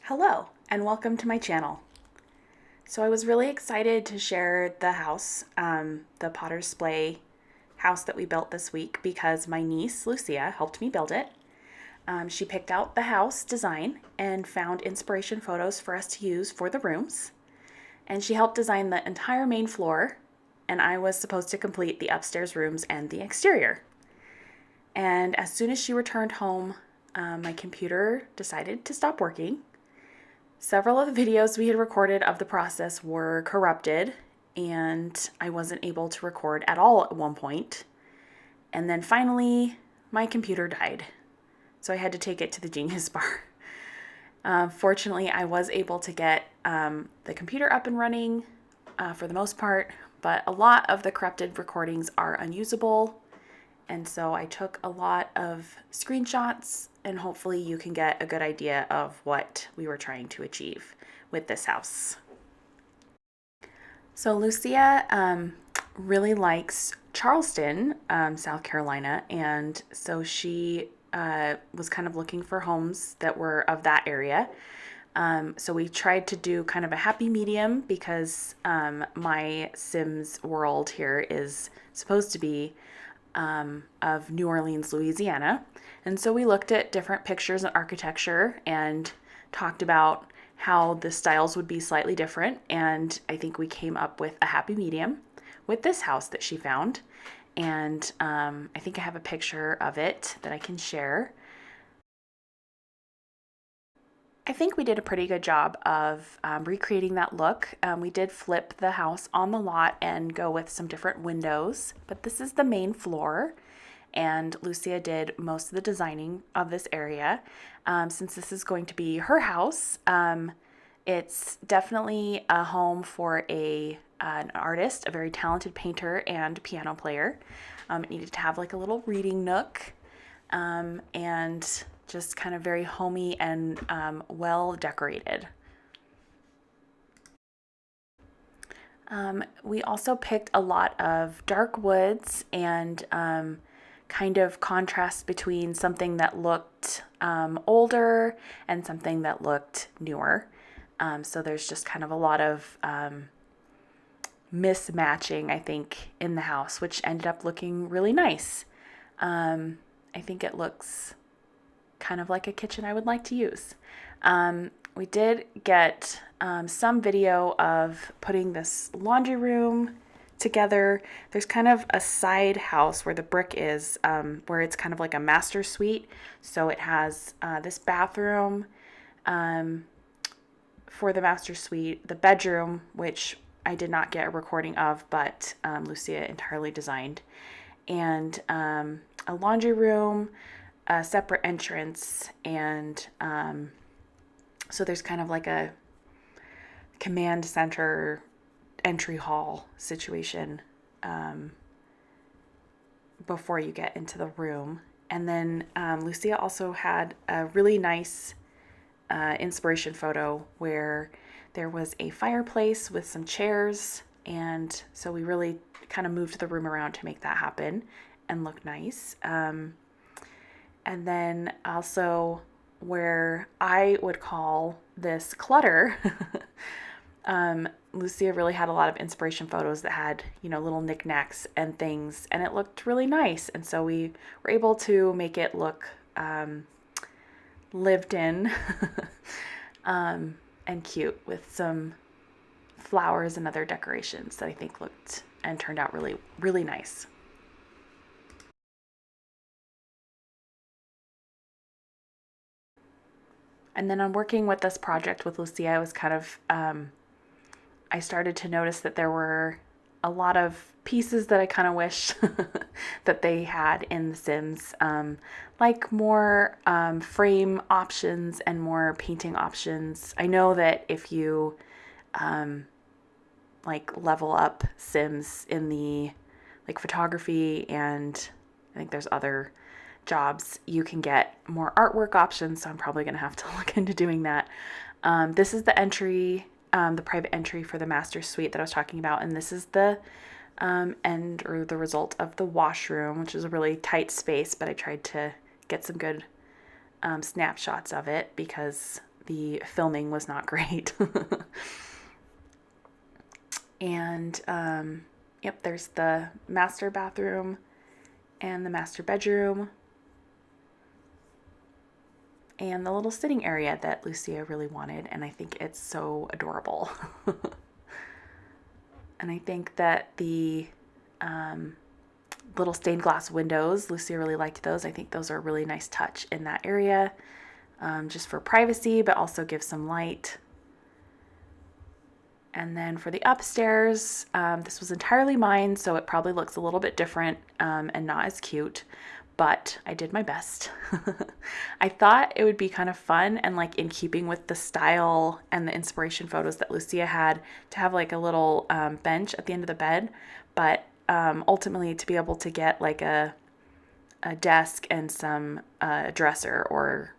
Hello, and welcome to my channel. So I was really excited to share the house, the Potter's Splay house that we built this week because my niece, Lucia, helped me build it. She picked out the house design and found inspiration photos for us to use for the rooms. And she helped design the entire main floor, and I was supposed to complete the upstairs rooms and the exterior. And as soon as she returned home, my computer decided to stop working. Several of the videos we had recorded of the process were corrupted, and I wasn't able to record at all at one point. And then finally, my computer died, so I had to take it to the Genius Bar. Fortunately, I was able to get the computer up and running for the most part, but a lot of the corrupted recordings are unusable, and so I took a lot of screenshots, and hopefully you can get a good idea of what we were trying to achieve with this house. So Lucia really likes Charleston, South Carolina, and so she was kind of looking for homes that were of that area. So we tried to do kind of a happy medium because my Sims world here is supposed to be of New Orleans, Louisiana. And so we looked at different pictures and architecture and talked about how the styles would be slightly different. And I think we came up with a happy medium with this house that she found. And I think I have a picture of it that I can share. I think we did a pretty good job of recreating that look. We did flip the house on the lot and go with some different windows, but this is the main floor, and Lucia did most of the designing of this area. Since this is going to be her house, it's definitely a home for an artist, a very talented painter and piano player. It needed to have like a little reading nook, and just kind of very homey and well decorated. We also picked a lot of dark woods and kind of contrast between something that looked older and something that looked newer. So there's just kind of a lot of mismatching, I think, in the house, which ended up looking really nice. I think it looks kind of like a kitchen I would like to use. We did get some video of putting this laundry room together. There's kind of a side house where the brick is, where it's kind of like a master suite. So it has this bathroom for the master suite, the bedroom, which I did not get a recording of, but Lucia entirely designed, and a laundry room, a separate entrance, and so there's kind of like a command center entry hall situation before you get into the room. And then Lucia also had a really nice inspiration photo where there was a fireplace with some chairs, and so we really kind of moved the room around to make that happen and look nice. And then also where I would call this clutter, Lucia really had a lot of inspiration photos that had, little knickknacks and things, and it looked really nice. And so we were able to make it look lived in and cute with some flowers and other decorations that I think looked and turned out really, really nice. And then on working with this project with Lucia, I was kind of, I started to notice that there were a lot of pieces that I kind of wish that they had in The Sims, like more frame options and more painting options. I know that if you like level up Sims in the like photography, and I think there's other jobs, you can get more artwork options, so I'm probably going to have to look into doing that. This is the entry, the private entry for the master suite that I was talking about, and this is the the result of the washroom, which is a really tight space, but I tried to get some good snapshots of it because the filming was not great. And yep, there's the master bathroom and the master bedroom and the little sitting area that Lucia really wanted, and I think it's so adorable. And I think that the little stained glass windows, Lucia really liked those. I think those are a really nice touch in that area, just for privacy, but also give some light. And then for the upstairs, this was entirely mine, so it probably looks a little bit different and not as cute, but I did my best. I thought it would be kind of fun and like in keeping with the style and the inspiration photos that Lucia had to have like a little bench at the end of the bed, but ultimately to be able to get like a desk and some dresser or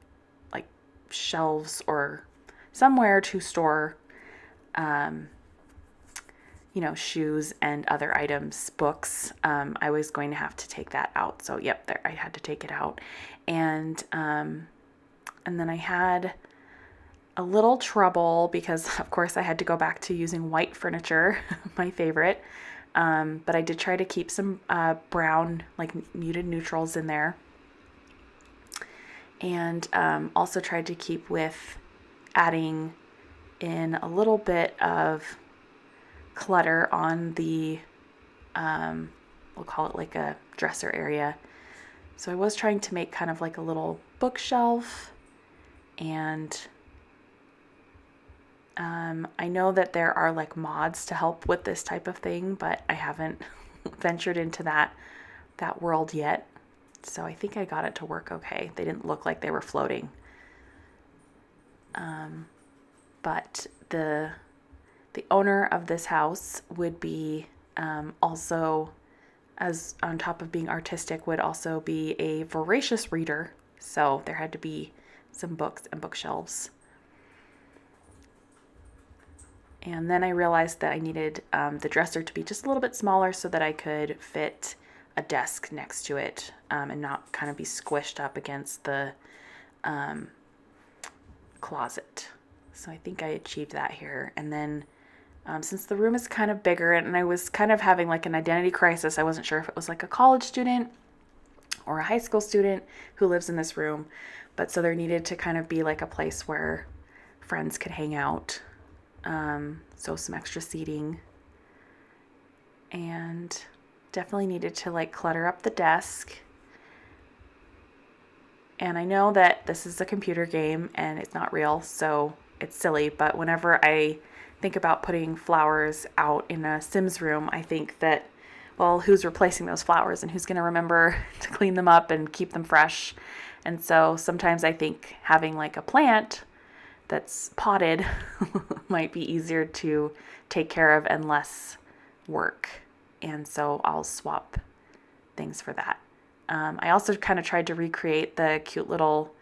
like shelves or somewhere to store shoes and other items, books. I was going to have to take that out. So yep, there, I had to take it out. And then I had a little trouble because of course I had to go back to using white furniture, my favorite. But I did try to keep some brown, like muted neutrals in there. And also tried to keep with adding in a little bit of clutter on the, we'll call it like a dresser area. So I was trying to make kind of like a little bookshelf, and I know that there are like mods to help with this type of thing, but I haven't ventured into that world yet. So I think I got it to work okay. They didn't look like they were floating. But the owner of this house would be also, as on top of being artistic, would also be a voracious reader. So there had to be some books and bookshelves. And then I realized that I needed the dresser to be just a little bit smaller so that I could fit a desk next to it and not kind of be squished up against the closet. So I think I achieved that here. And then since the room is kind of bigger and I was kind of having like an identity crisis, I wasn't sure if it was like a college student or a high school student who lives in this room. But so there needed to kind of be like a place where friends could hang out. So some extra seating, and definitely needed to like clutter up the desk. And I know that this is a computer game and it's not real, so it's silly, but whenever I think about putting flowers out in a Sims room, I think that, well, who's replacing those flowers and who's going to remember to clean them up and keep them fresh? And so sometimes I think having like a plant that's potted might be easier to take care of and less work. And so I'll swap things for that. I also kind of tried to recreate the cute little,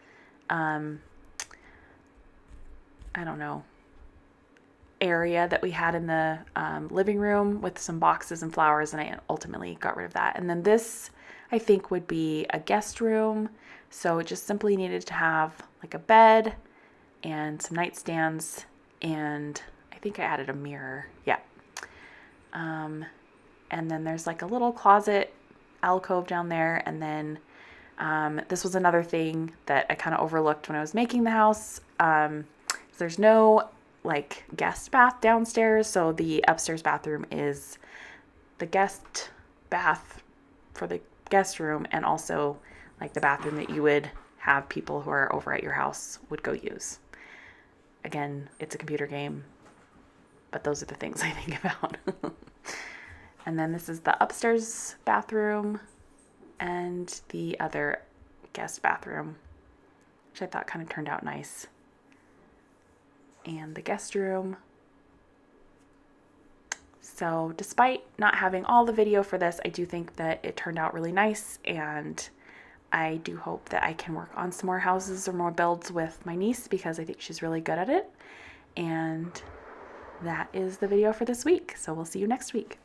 area that we had in the living room with some boxes and flowers, and I ultimately got rid of that. And then this, I think, would be a guest room. So it just simply needed to have like a bed and some nightstands, and I think I added a mirror. Yeah. And then there's like a little closet alcove down there. And then this was another thing that I kind of overlooked when I was making the house. There's no like guest bath downstairs. So the upstairs bathroom is the guest bath for the guest room, and also like the bathroom that you would have people who are over at your house would go use. Again, it's a computer game, but those are the things I think about. And then this is the upstairs bathroom and the other guest bathroom, which I thought kind of turned out nice. And the guest room. So despite not having all the video for this, I do think that it turned out really nice, and I do hope that I can work on some more houses or more builds with my niece, because I think she's really good at it. And that is the video for this week. So we'll see you next week.